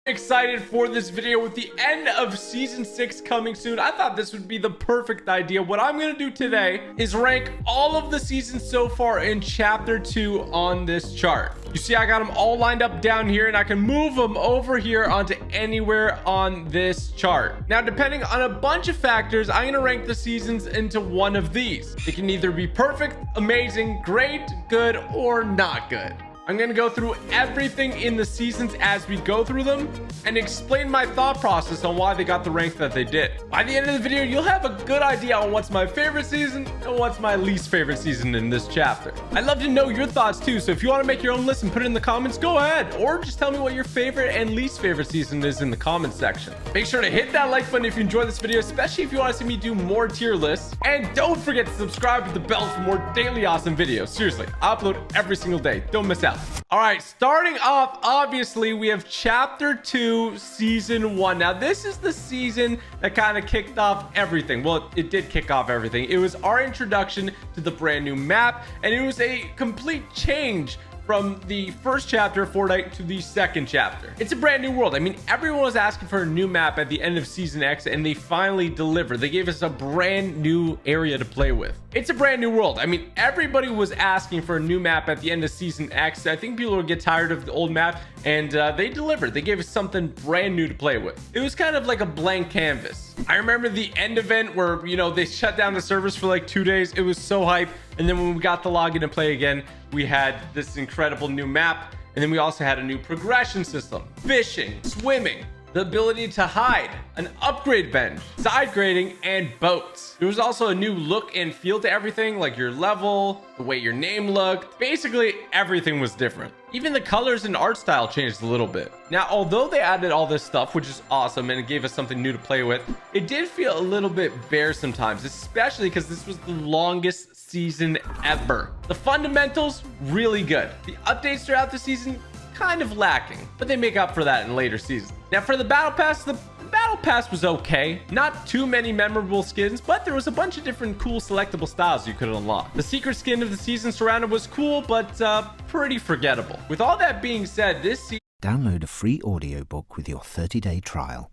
Excited for this video with the end of season 6 coming soon. I thought this would be the perfect idea. What I'm gonna do today is rank all of the seasons so far in chapter 2 on this chart. You see, I got them all lined up down here, and I can move them over here onto anywhere on this chart. Now, depending on a bunch of factors, I'm gonna rank the seasons into one of these. It can either be perfect, amazing, great, good, or not good. I'm going to go through everything in the seasons as we go through them and explain my thought process on why they got the rank that they did. By the end of the video, you'll have a good idea on what's my favorite season and what's my least favorite season in this chapter. I'd love to know your thoughts too, so if you want to make your own list and put it in the comments, go ahead. Or just tell me what your favorite and least favorite season is in the comments section. Make sure to hit that like button if you enjoyed this video, especially if you want to see me do more tier lists. And don't forget to subscribe to the bell for more daily awesome videos. Seriously, I upload every single day. Don't miss out. All right, starting off, obviously, we have chapter 2, season 1. Now, this is the season that kind of kicked off everything. Well, it did kick off everything. It was our introduction to the brand new map, and it was a complete change from the first chapter of Fortnite to the second chapter. It's a brand new world. I mean, everyone was asking for a new map at the end of season X, and they finally delivered. They gave us a brand new area to play with. It's a brand new world. I mean, everybody was asking for a new map at the end of season X. I think people would get tired of the old map, and they delivered. They gave us something brand new to play with. It was kind of like a blank canvas. I remember the end event where, you know, they shut down the servers for like 2 days. It was so hype. And then when we got to log in and play again, we had this incredible new map. And then we also had a new progression system, fishing, swimming, the ability to hide, an upgrade bench, side grading, and boats. There was also a new look and feel to everything, like your level, the way your name looked. Basically, everything was different. Even the colors and art style changed a little bit. Now, although they added all this stuff, which is awesome, and it gave us something new to play with, it did feel a little bit bare sometimes, especially because this was the longest season ever. The fundamentals, really good. The updates throughout the season, kind of lacking, but they make up for that in later seasons. Now, for the battle pass, the battle pass was okay. Not too many memorable skins, but there was a bunch of different cool selectable styles you could unlock. The secret skin of the season surrounded was cool, but pretty forgettable. With all that being said, this season... Download a free audiobook with your 30-day trial.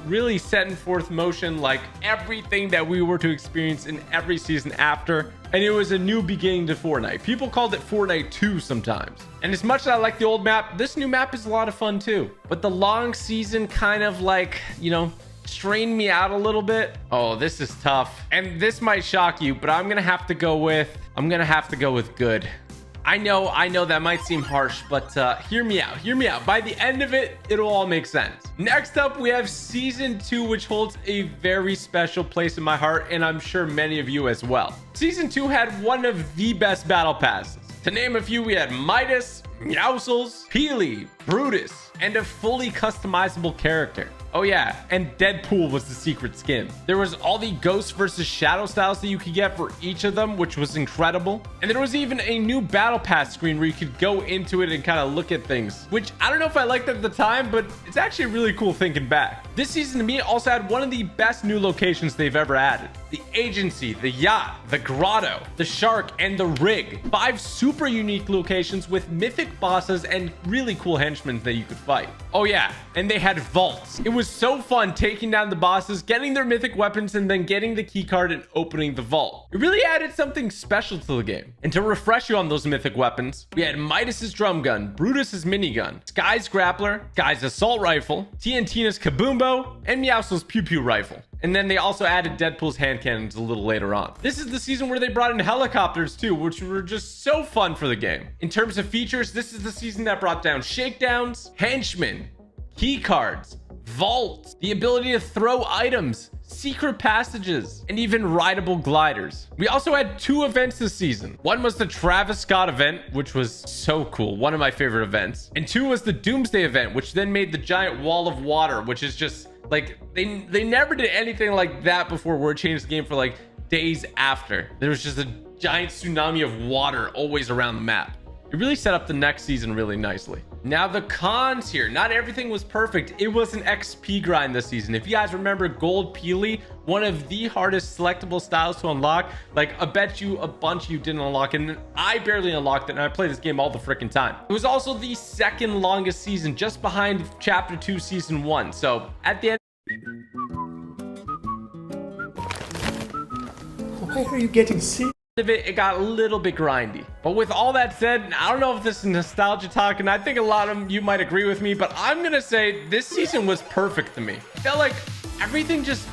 Really set in forth motion like everything that we were to experience in every season after, and it was a new beginning to Fortnite. People called it Fortnite 2 sometimes. And as much as I like the old map, this new map is a lot of fun too. But the long season kind of like, you know, strained me out a little bit. Oh, this is tough. And this might shock you, but I'm gonna have to go with good. I know that might seem harsh, but hear me out. By the end of it, it'll all make sense. Next up, we have season 2, which holds a very special place in my heart, and I'm sure many of you as well. Season 2 had one of the best battle passes. To name a few, we had Midas, Meowscles, Peely, Brutus, and a fully customizable character. Oh yeah, and Deadpool was the secret skin. There was all the ghost versus shadow styles that you could get for each of them, which was incredible. And there was even a new battle pass screen where you could go into it and kind of look at things, which I don't know if I liked at the time, but it's actually really cool thinking back. This season to me also had one of the best new locations they've ever added. The agency, the yacht, the grotto, the shark, and the rig. 5 super unique locations with mythic bosses and really cool henchmen that you could fight. Oh yeah, and they had vaults. It was so fun taking down the bosses, getting their mythic weapons, and then getting the key card and opening the vault. It really added something special to the game. And to refresh you on those mythic weapons, we had Midas's drum gun, Brutus's minigun, Sky's grappler, Guy's assault rifle, TNTina's kaboombo, and Meowscles' pew pew rifle. And then they also added Deadpool's hand cannons a little later on. This is the season where they brought in helicopters too, which were just so fun for the game. In terms of features, this is the season that brought down shakedowns, henchmen, key cards, vaults, the ability to throw items, secret passages, and even rideable gliders. We also had 2 events this season. One was the Travis Scott event, which was so cool, one of my favorite events. And 2 was the Doomsday event, which then made the giant wall of water, which is just like, they never did anything like that before, where it changed the game for like days after. There was just a giant tsunami of water always around the map. It really set up the next season really nicely. Now the cons here, not everything was perfect. It was an XP grind this season. If you guys remember Gold Peely, one of the hardest selectable styles to unlock, like I bet you a bunch of you didn't unlock it, and I barely unlocked it, and I play this game all the freaking time. It was also the second longest season, just behind chapter 2 season 1. So at the end, why are you getting sick? of it got a little bit grindy. But with all that said, I don't know if this is nostalgia talk, and I think a lot of you might agree with me, but I'm gonna say this season was perfect to me. It felt like everything just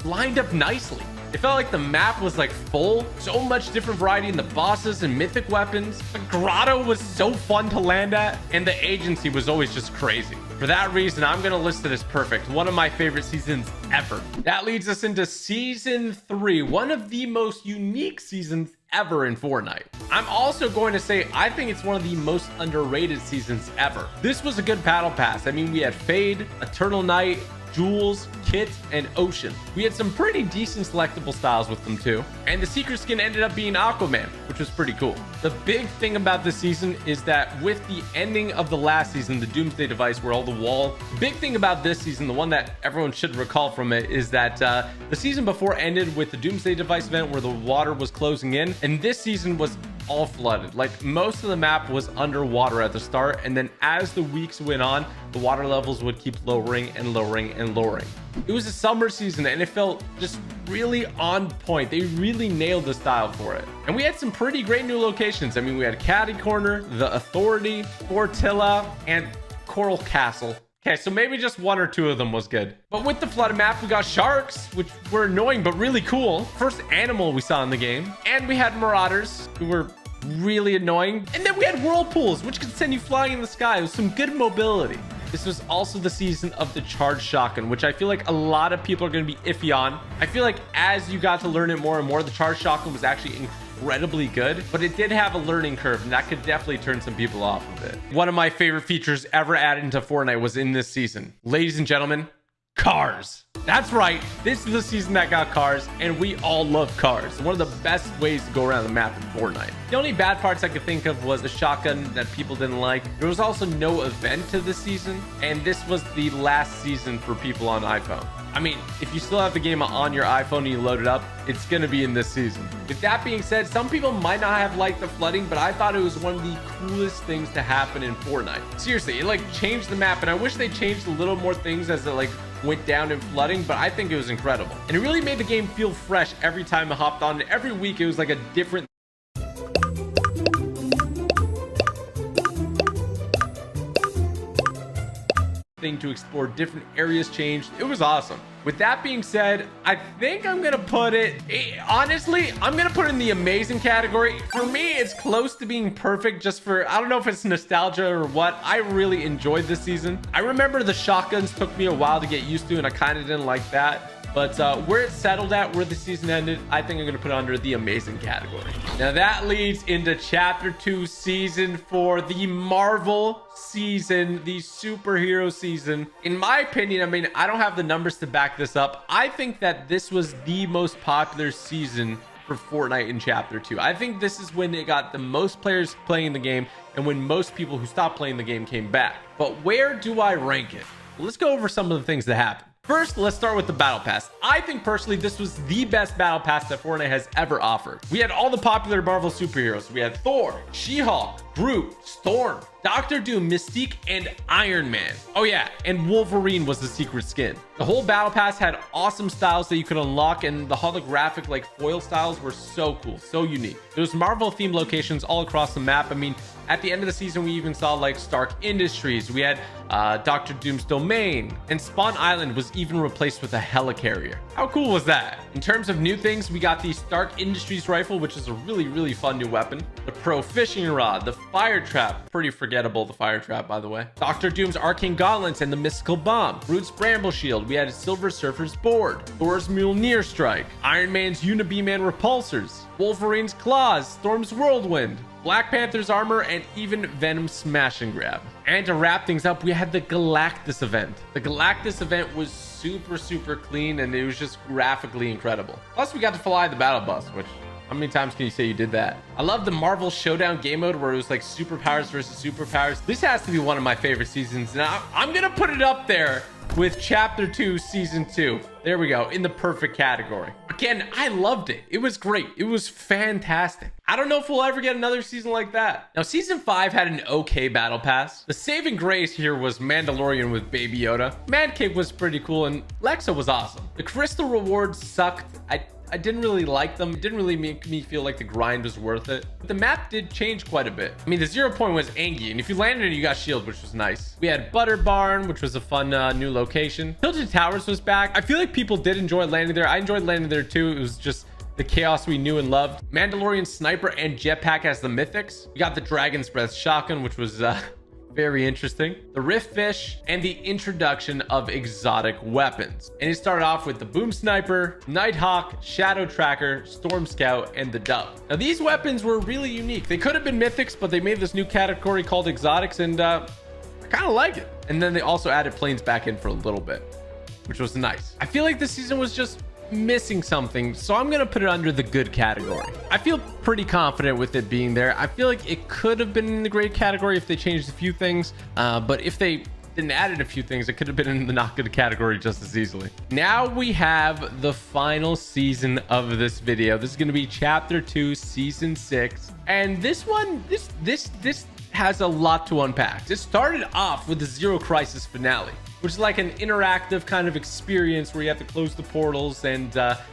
lined up nicely. It felt like the map was like full, so much different variety in the bosses and mythic weapons. The grotto was so fun to land at, and the agency was always just crazy. For that reason, I'm gonna list it as perfect. One of my favorite seasons ever. That leads us into season 3, one of the most unique seasons ever in Fortnite. I'm also going to say I think it's one of the most underrated seasons ever. This was a good battle pass. I mean, we had Fade, Eternal Night, Jules, Kit, and Ocean. We had some pretty decent selectable styles with them too. And the secret skin ended up being Aquaman, which was pretty cool. The big thing about this season is that with the ending of the last season, the Doomsday device where all the wall, the big thing about this season, the one that everyone should recall from it, is that the season before ended with the Doomsday device event where the water was closing in, and this season was all flooded. Like most of the map was underwater at the start, and then as the weeks went on, the water levels would keep lowering and lowering and lowering. It was a summer season and it felt just really on point. They really nailed the style for it. And we had some pretty great new locations. I mean, we had Caddy Corner, the Authority, Fortilla, and Coral Castle. Okay, so maybe just one or two of them was good. But with the flooded map, we got sharks, which were annoying but really cool. First animal we saw in the game. And we had marauders, who were really annoying. And then we had whirlpools, which could send you flying in the sky. It was some good mobility. This was also the season of the charged shotgun, which I feel like a lot of people are going to be iffy on. I feel like as you got to learn it more and more, the charged shotgun was actually incredibly good, but it did have a learning curve, and that could definitely turn some people off of it. One of my favorite features ever added into Fortnite was in this season. Ladies and gentlemen, cars. That's right, this is the season that got cars, and we all love cars. One of the best ways to go around the map in Fortnite. The only bad parts I could think of was a shotgun that people didn't like. There was also no event to this season, and this was the last season for people on iPhone. I mean, if you still have the game on your iPhone and you load it up, it's gonna be in this season. With that being said, some people might not have liked the flooding, but I thought it was one of the coolest things to happen in Fortnite. Seriously, it like changed the map, and I wish they changed a little more things as it like went down in flooding, but I think it was incredible. And it really made the game feel fresh every time I hopped on. Every week it was like a different thing to explore. Different areas changed. It was awesome. With that being said, I think I'm gonna put it, honestly, I'm gonna put it in the amazing category. For me, it's close to being perfect, just for, I don't know if it's nostalgia or what. I really enjoyed this season. I remember the shotguns took me a while to get used to, and I kind of didn't like that. But where it settled at, where the season ended, I think I'm going to put it under the amazing category. Now that leads into chapter 2, season 4, the Marvel season, the superhero season. In my opinion, I mean, I don't have the numbers to back this up. I think that this was the most popular season for Fortnite in chapter 2. I think this is when it got the most players playing the game, and when most people who stopped playing the game came back. But where do I rank it? Well, let's go over some of the things that happened. First, let's start with the battle pass. I think personally this was the best battle pass that Fortnite has ever offered. We had all the popular Marvel superheroes. We had Thor, She-Hulk, Groot, Storm, Doctor Doom, Mystique, and Iron Man. Oh yeah, and Wolverine was the secret skin. The whole battle pass had awesome styles that you could unlock, and the holographic like foil styles were so cool, so unique. There was Marvel themed locations all across the map. I mean, at the end of the season, we even saw like Stark Industries. We had Doctor Doom's domain, and Spawn Island was even replaced with a helicarrier. How cool was that? In terms of new things, we got the Stark Industries rifle, which is a really fun new weapon. The Pro Fishing Rod, the Fire Trap, pretty forgettable, the Fire Trap, by the way. Doctor Doom's Arcane Gauntlets and the Mystical Bomb. Groot's Bramble Shield. We had a Silver Surfer's Board. Thor's Mjolnir Strike. Iron Man's Unibeam and Repulsors. Wolverine's Claws. Storm's Whirlwind. Black Panther's armor, and even Venom's Smash and Grab. And to wrap things up, we had the Galactus event. The Galactus event was super clean, and it was just graphically incredible. Plus, we got to fly the battle bus, which How many times can you say you did that? I love the Marvel Showdown game mode where it was like superpowers versus superpowers. This has to be one of my favorite seasons. And I'm going to put it up there with Chapter 2, Season 2. There we go, in the perfect category. Again, I loved it. It was great. It was fantastic. I don't know if we'll ever get another season like that. Now, Season 5 had an okay battle pass. The saving grace here was Mandalorian with Baby Yoda. Man Cave was pretty cool, and Lexa was awesome. The crystal rewards sucked. I didn't really like them. It didn't really make me feel like the grind was worth it. But the map did change quite a bit. I mean, the 0 point was Angie, and if you landed it, you got shield, which was nice. We had Butter Barn, which was a fun new location. Tilted Towers was back. I feel like people did enjoy landing there. I enjoyed landing there too. It was just the chaos we knew and loved. Mandalorian Sniper and Jetpack as the mythics. We got the Dragon's Breath Shotgun, which was very interesting. The Rift Fish and the introduction of exotic weapons. And it started off with the Boom Sniper, Nighthawk, Shadow Tracker, Storm Scout, and the Dove. Now these weapons were really unique. They could have been mythics, but they made this new category called exotics, and I kind of like it. And then they also added planes back in for a little bit, which was nice. I feel like this season was just missing something, so I'm gonna put it under the good category. I feel pretty confident with it being there. I feel like it could have been in the great category if they changed a few things, but if they didn't added a few things, it could have been in the not good category just as easily. Now we have the final season of this video. This is going to be Chapter 2, Season 6, and this one, this has a lot to unpack. It started off with the Zero Crisis finale, which is like an interactive kind of experience where you have to close the portals and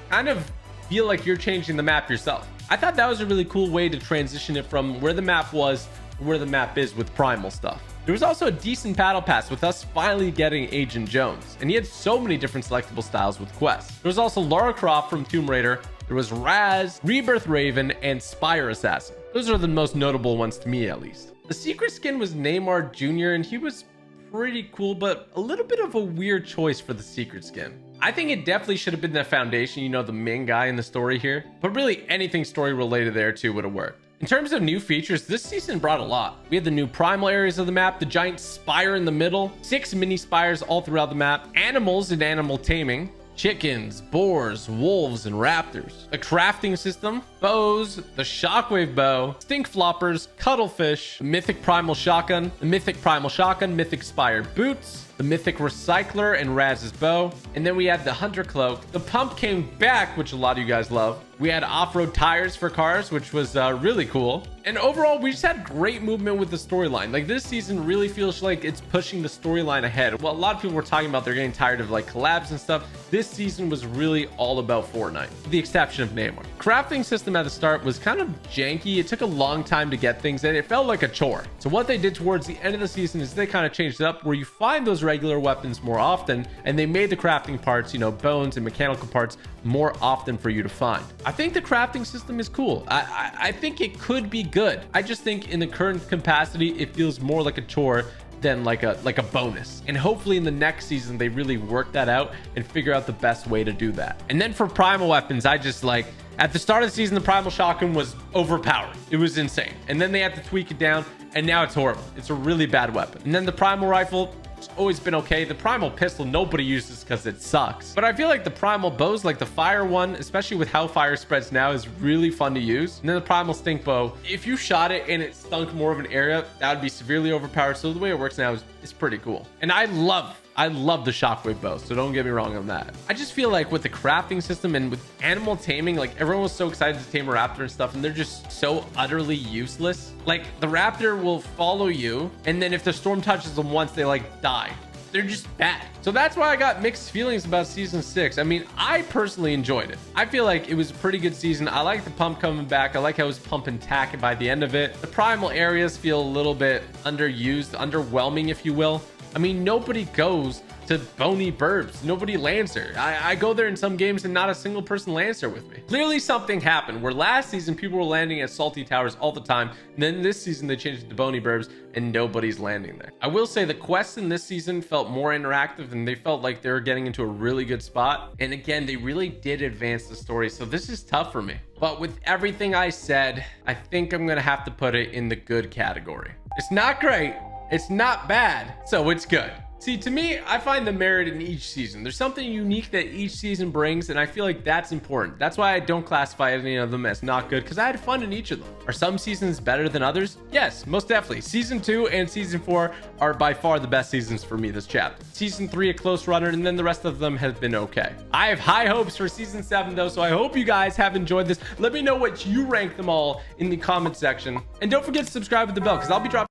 kind of feel like you're changing the map yourself. I thought that was a really cool way to transition it from where the map was to where the map is with primal stuff. There was also a decent battle pass with us finally getting Agent Jones, and he had so many different selectable styles with quests. There was also Lara Croft from Tomb Raider. There was Raz, Rebirth Raven, and Spire Assassin. Those are the most notable ones to me, at least. The secret skin was Neymar Jr., and he was pretty cool, but a little bit of a weird choice for the secret skin. I think it definitely should have been the foundation, you know, the main guy in the story here, but really anything story related there too would have worked. In terms of new features, this season brought a lot. We had the new primal areas of the map, the giant spire in the middle, 6 mini spires all throughout the map, animals and animal taming, chickens, boars, wolves, and raptors, a crafting system, bows, the shockwave bow, stink floppers, cuttlefish, the mythic primal shotgun, mythic spire boots, the mythic recycler and Raz's bow, and then we had the hunter cloak. The pump came back, which a lot of you guys love. We had off-road tires for cars, which was really cool. And overall, we just had great movement with the storyline. Like, this season really feels like it's pushing the storyline ahead. Well, a lot of people were talking about they're getting tired of like collabs and stuff. This season was really all about Fortnite, with the exception of Neymar. Crafting system at the start was kind of janky. It took a long time to get things in. It felt like a chore. So what they did towards the end of the season is they kind of changed it up where you find those regular weapons more often, and they made the crafting parts, you know, bones and mechanical parts, more often for you to find. I think the crafting system is cool. I think it could be good. I just think in the current capacity, it feels more like a chore than like a bonus. And hopefully in the next season, they really work that out and figure out the best way to do that. And then for primal weapons, I just like, at the start of the season, the primal shotgun was overpowered. It was insane. And then they had to tweak it down, and now it's horrible. It's a really bad weapon. And then the primal rifle, it's always been okay. The primal pistol, nobody uses because it sucks. But I feel like the primal bows, like the fire one, especially with how fire spreads now, is really fun to use. And then the primal stink bow, if you shot it and it stunk more of an area, that would be severely overpowered. So the way it works now is pretty cool. And I love the shockwave bow, so don't get me wrong on that. I just feel like with the crafting system and with animal taming, like everyone was so excited to tame a raptor and stuff, and they're just so utterly useless. Like the raptor will follow you, and then if the storm touches them once, they like die. They're just bad. So that's why I got mixed feelings about season 6. I mean, I personally enjoyed it. I feel like it was a pretty good season. I like the pump coming back. I like how it was pump and tack by the end of it. The primal areas feel a little bit underused, underwhelming, if you will. I mean, nobody goes to Bony Burbs. Nobody lands there. I go there in some games and not a single person lands there with me. Clearly something happened where last season people were landing at Salty Towers all the time. And then this season they changed it to Bony Burbs and nobody's landing there. I will say the quests in this season felt more interactive and they felt like they were getting into a really good spot. And again, they really did advance the story. So this is tough for me. But with everything I said, I think I'm gonna have to put it in the good category. It's not great. It's not bad, so it's good. See, to me, I find the merit in each season. There's something unique that each season brings, and I feel like that's important. That's why I don't classify any of them as not good, because I had fun in each of them. Are some seasons better than others? Yes, most definitely. Season 2 and Season 4 are by far the best seasons for me this chapter. Season 3, a close runner, and then the rest of them have been okay. I have high hopes for Season 7, though, so I hope you guys have enjoyed this. Let me know what you rank them all in the comment section. And don't forget to subscribe with the bell, because I'll be dropping